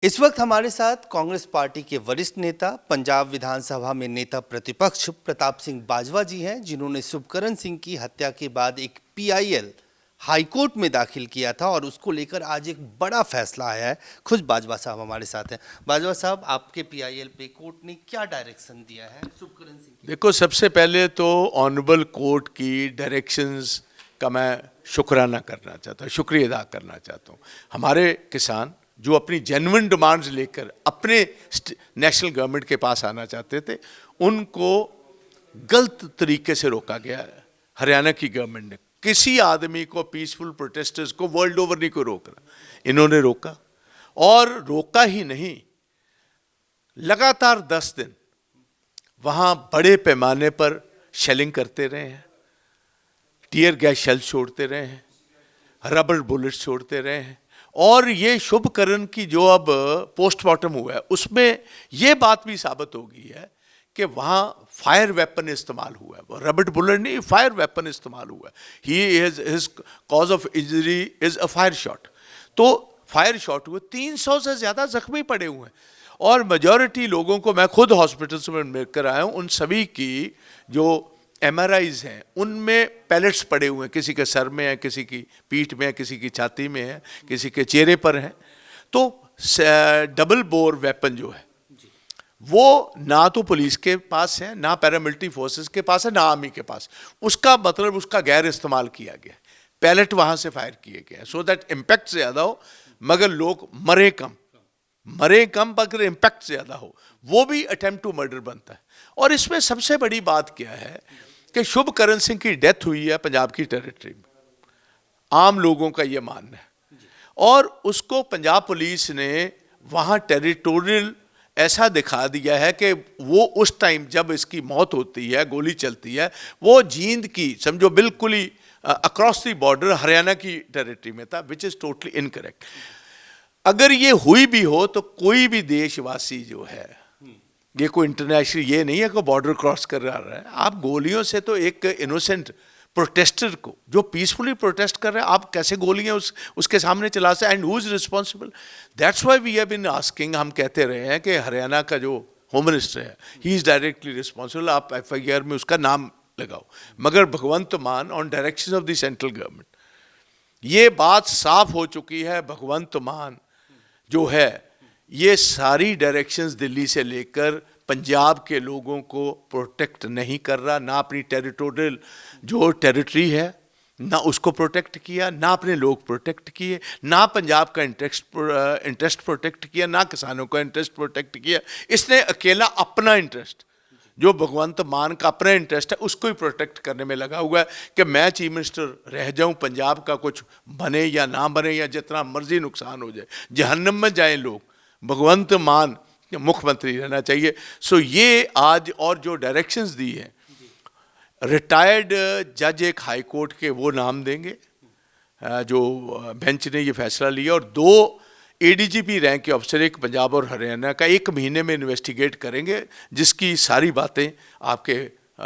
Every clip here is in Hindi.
इस वक्त हमारे साथ कांग्रेस पार्टी के वरिष्ठ नेता, पंजाब विधानसभा में नेता प्रतिपक्ष प्रताप सिंह बाजवा जी हैं, जिन्होंने शुभकरण सिंह की हत्या के बाद एक पीआईएल हाईकोर्ट में दाखिल किया था और उसको लेकर आज एक बड़ा फैसला आया है। खुद बाजवा साहब हमारे साथ हैं। बाजवा साहब, आपके पीआईएल पे कोर्ट ने क्या डायरेक्शन दिया है शुभकरण सिंह की? देखो, सबसे पहले तो ऑनरेबल कोर्ट की डायरेक्शंस का मैं शुक्राना करना चाहता हूँ, शुक्रिया अदा करना चाहता हूँ। हमारे किसान जो अपनी जेन्युइन डिमांड्स लेकर अपने नेशनल गवर्नमेंट के पास आना चाहते थे, उनको गलत तरीके से रोका गया है। हरियाणा की गवर्नमेंट ने किसी आदमी को, पीसफुल प्रोटेस्टर्स को वर्ल्ड ओवर नहीं को रोक रहा, इन्होंने रोका। और रोका ही नहीं, लगातार 10 दिन वहाँ बड़े पैमाने पर शेलिंग करते रहे हैं, टीयर गैस शेल छोड़ते रहे हैं, रबर बुलेट्स छोड़ते रहे हैं। और ये शुभकरण की जो अब पोस्टमार्टम हुआ है, उसमें ये बात भी साबित हो गई है कि वहाँ फायर वेपन इस्तेमाल हुआ है। रबर बुलेट नहीं, फायर वेपन इस्तेमाल हुआ है। His cause of injury is a fire shot. तो फायर शॉट हुए, 300 से ज़्यादा जख्मी पड़े हुए हैं। और मेजॉरिटी लोगों को मैं खुद हॉस्पिटल्स में मिलकर आया हूँ, उन सभी की जो MRIs हैं उनमें पैलेट्स पड़े हुए हैं, किसी के सर में है, किसी की पीठ में है, किसी की छाती में है, किसी के चेहरे पर है। तो डबल बोर वेपन जो है वो ना तो पुलिस के पास है, ना पैरामिलिट्री फोर्सेस के पास है, ना आर्मी के पास। उसका मतलब उसका गैर इस्तेमाल किया गया, पैलेट वहाँ से फायर किए गए सो दैट इम्पैक्ट ज़्यादा हो मगर लोग मरे कम मगर इम्पैक्ट ज़्यादा हो। वो भी अटेम्प्ट टू मर्डर बनता है। और इसमें सबसे बड़ी बात क्या है कि शुभकरण सिंह की डेथ हुई है पंजाब की टेरिटरी में, आम लोगों का ये मानना है। और उसको पंजाब पुलिस ने वहाँ टेरिटोरियल ऐसा दिखा दिया है कि वो उस टाइम जब इसकी मौत होती है, गोली चलती है, वो जींद की समझो बिल्कुल ही अक्रॉस द बॉर्डर हरियाणा की टेरिटरी में था, विच इज़ टोटली इनकरेक्ट। अगर ये हुई भी हो तो कोई भी देशवासी जो है, ये कोई इंटरनेशनल ये नहीं है कि बॉर्डर क्रॉस कर रहा है। आप गोलियों से तो एक इनोसेंट प्रोटेस्टर को जो पीसफुली प्रोटेस्ट कर रहे हैं, आप कैसे गोलियां उसके सामने चला सकते? And who is responsible? That's why we have been asking, हम कहते रहे हैं कि हरियाणा का जो होम मिनिस्टर है, ही इज डायरेक्टली रिस्पॉन्सिबल। आप FIR में उसका नाम लगाओ। मगर भगवंत मान on direction of the central government, ये बात साफ हो चुकी है। भगवंत मान जो है, ये सारी डायरेक्शंस दिल्ली से लेकर पंजाब के लोगों को प्रोटेक्ट नहीं कर रहा, ना अपनी टेरिटोरियल जो टेरिटरी है ना उसको प्रोटेक्ट किया, ना अपने लोग प्रोटेक्ट किए, ना पंजाब का इंटरेस्ट प्रोटेक्ट किया, ना किसानों का इंटरेस्ट प्रोटेक्ट किया। इसने अकेला अपना इंटरेस्ट, जो भगवंत मान का अपना इंटरेस्ट है, उसको ही प्रोटेक्ट करने में लगा हुआ है कि मैं चीफ मिनिस्टर रह जाऊं, पंजाब का कुछ बने या ना बने या जितना मर्जी नुकसान हो जाए, जहन्नम में जाए लोग, भगवंत मान मुख्यमंत्री रहना चाहिए। सो ये आज और जो डायरेक्शंस दी हैं, रिटायर्ड जज एक हाई कोर्ट के वो नाम देंगे जो बेंच ने ये फैसला लिया, और 2 ADGP रैंक के अफसर, एक पंजाब और हरियाणा का, 1 महीने में इन्वेस्टिगेट करेंगे, जिसकी सारी बातें आपके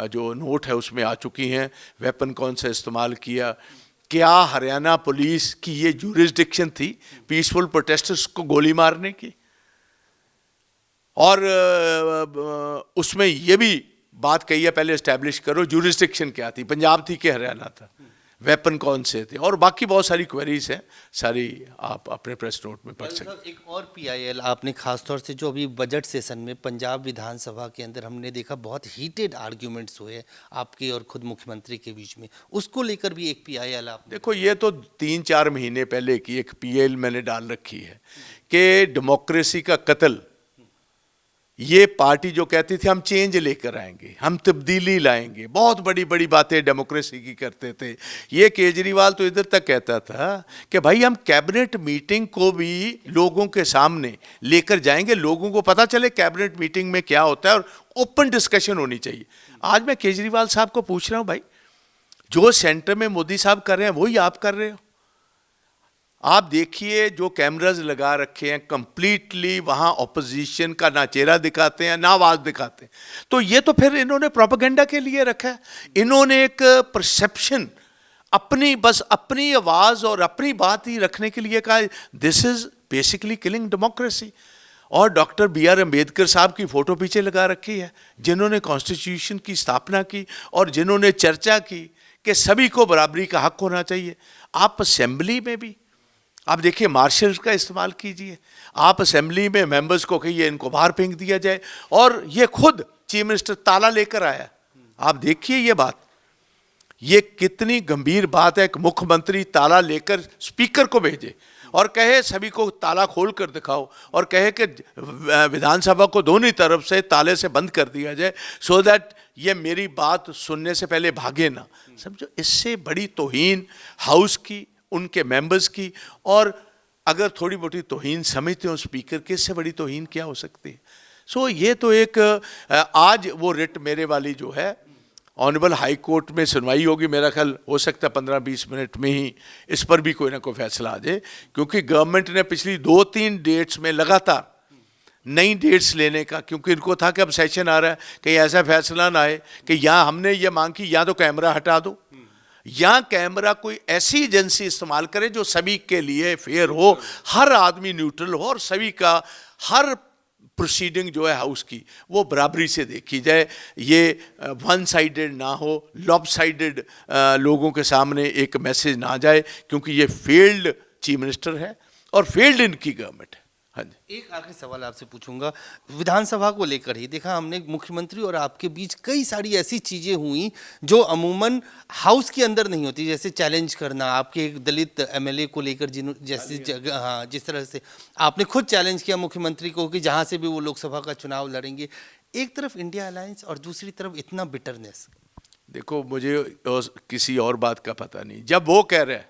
जो नोट है उसमें आ चुकी हैं। वेपन कौन सा इस्तेमाल किया, क्या हरियाणा पुलिस की ये ज्यूरिसडिक्शन थी पीसफुल प्रोटेस्टर्स को गोली मारने की? और उसमें ये भी बात कही है, पहले एस्टैब्लिश करो ज्यूरिसडिक्शन क्या थी, पंजाब थी कि हरियाणा था, वेपन कौन से थे, और बाकी बहुत सारी क्वेरीज हैं, सारी आप अपने प्रेस नोट में पढ़ सकते हैं। एक और पीआईएल आपने खासतौर से जो अभी बजट सेशन में पंजाब विधानसभा के अंदर हमने देखा, बहुत हीटेड आर्ग्यूमेंट्स हुए आपके और खुद मुख्यमंत्री के बीच में, उसको लेकर भी एक पीआईएल आप देखो, ये तो 3-4 महीने पहले की एक PIL मैंने डाल रखी है कि डेमोक्रेसी का कत्ल, ये पार्टी जो कहती थी हम चेंज लेकर आएंगे, हम तब्दीली लाएंगे, बहुत बड़ी बड़ी बातें डेमोक्रेसी की करते थे। ये केजरीवाल तो इधर तक कहता था कि भाई हम कैबिनेट मीटिंग को भी लोगों के सामने लेकर जाएंगे, लोगों को पता चले कैबिनेट मीटिंग में क्या होता है, और ओपन डिस्कशन होनी चाहिए। आज मैं केजरीवाल साहब को पूछ रहा हूँ, भाई जो सेंटर में मोदी साहब कर रहे हैं वही आप कर रहे हो। आप देखिए जो कैमराज लगा रखे हैं, कंप्लीटली वहां ऑपोजिशन का ना चेहरा दिखाते हैं ना आवाज दिखाते हैं। तो ये तो फिर इन्होंने प्रोपेगेंडा के लिए रखा है। इन्होंने एक परसेप्शन बस अपनी आवाज और अपनी बात ही रखने के लिए कहा, this is basically killing democracy. और डॉक्टर B.R. अम्बेडकर साहब की फोटो पीछे लगा रखी है, जिन्होंने कॉन्स्टिट्यूशन की स्थापना की और जिन्होंने चर्चा की कि सभी को बराबरी का हक होना चाहिए। आप असेंबली में भी आप देखिए मार्शल का इस्तेमाल कीजिए, आप असेंबली में मेंबर्स को कहिए इनको बाहर फेंक दिया जाए, और ये खुद चीफ मिनिस्टर ताला लेकर आया। आप देखिए ये बात, ये कितनी गंभीर बात है कि मुख्यमंत्री ताला लेकर स्पीकर को भेजे और कहे सभी को ताला खोल कर दिखाओ, और कहे कि विधानसभा को दोनों तरफ से ताले से बंद कर दिया जाए, सो दैट ये मेरी बात सुनने से पहले भागे ना। समझो, इससे बड़ी तौहीन हाउस की, उनके मेंबर्स की, और अगर थोड़ी मोटी तौहीन समझते हो स्पीकर की, इससे बड़ी तौहीन क्या हो सकती है। सो ये तो एक आज वो रिट मेरे वाली जो है ऑनरेबल हाई कोर्ट में सुनवाई होगी, मेरा ख्याल हो सकता है 15-20 मिनट में ही इस पर भी कोई ना कोई फैसला आ जाए, क्योंकि गवर्नमेंट ने पिछली 2-3 डेट्स में लगातार नई डेट्स लेने का, क्योंकि इनको था कि अब सेशन आ रहा है, कहीं ऐसा फैसला ना आए कि यहाँ हमने ये मांग की या तो कैमरा हटा दो, या कैमरा कोई ऐसी एजेंसी इस्तेमाल करे जो सभी के लिए फेयर हो, हर आदमी न्यूट्रल हो, और सभी का हर प्रोसीडिंग जो है हाउस की वो बराबरी से देखी जाए, ये वन साइडेड ना हो, लॉप साइडेड लोगों के सामने एक मैसेज ना जाए, क्योंकि ये फेल्ड चीफ मिनिस्टर है और फेल्ड इनकी गवर्नमेंट है। हाँ जी, एक आखिरी सवाल आपसे पूछूंगा, विधानसभा को लेकर ही देखा हमने मुख्यमंत्री और आपके बीच कई सारी ऐसी चीजें हुई जो अमूमन हाउस के अंदर नहीं होती, जैसे चैलेंज करना आपके एक दलित एमएलए को लेकर, जैसे जगह, हाँ, जिस तरह से आपने खुद चैलेंज किया मुख्यमंत्री को कि जहां से भी वो लोकसभा का चुनाव लड़ेंगे, एक तरफ इंडिया अलायंस और दूसरी तरफ इतना बिटरनेस। देखो मुझे किसी और बात का पता नहीं, जब वो कह रहा है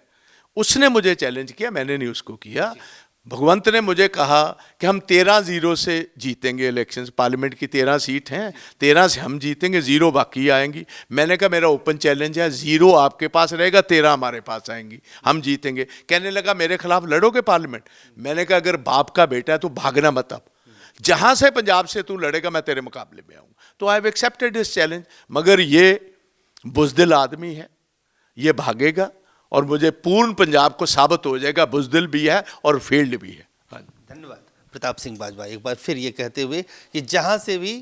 उसने मुझे चैलेंज किया, मैंने नहीं उसको किया। भगवंत ने मुझे कहा कि हम 13-0 से जीतेंगे इलेक्शंस, पार्लियामेंट की 13 सीट हैं, 13 से हम जीतेंगे, 0 बाकी आएंगी। मैंने कहा मेरा ओपन चैलेंज है, 0 आपके पास रहेगा, 13 हमारे पास आएंगी, हम जीतेंगे। कहने लगा मेरे खिलाफ लड़ोगे पार्लियामेंट? मैंने कहा अगर बाप का बेटा है तो भागना मत, अब जहां से पंजाब से तू लड़ेगा मैं तेरे मुकाबले में आऊंगा। तो I have accepted this challenge, मगर ये बुजदिल आदमी है, ये भागेगा और मुझे पूर्ण पंजाब को साबित हो जाएगा बुजदिल भी है और फेल्ड भी है। धन्यवाद प्रताप सिंह बाजवा, एक बार फिर ये कहते हुए कि जहां से भी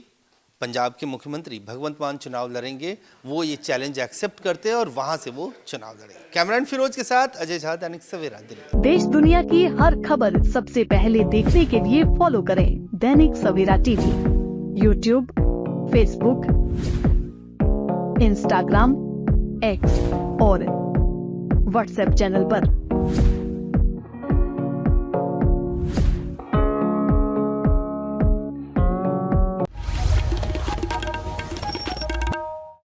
पंजाब के मुख्यमंत्री भगवंत मान चुनाव लड़ेंगे वो ये चैलेंज एक्सेप्ट करते हैं और वहां से वो चुनाव लड़ेंगे। कैमरामैन फिरोज के साथ अजय झा, दैनिक सवेरा दिल्ली। देश दुनिया की हर खबर सबसे पहले देखने के लिए फॉलो करें Dainik Savera TV, YouTube, Facebook, Instagram, X और व्हाट्सएप चैनल पर।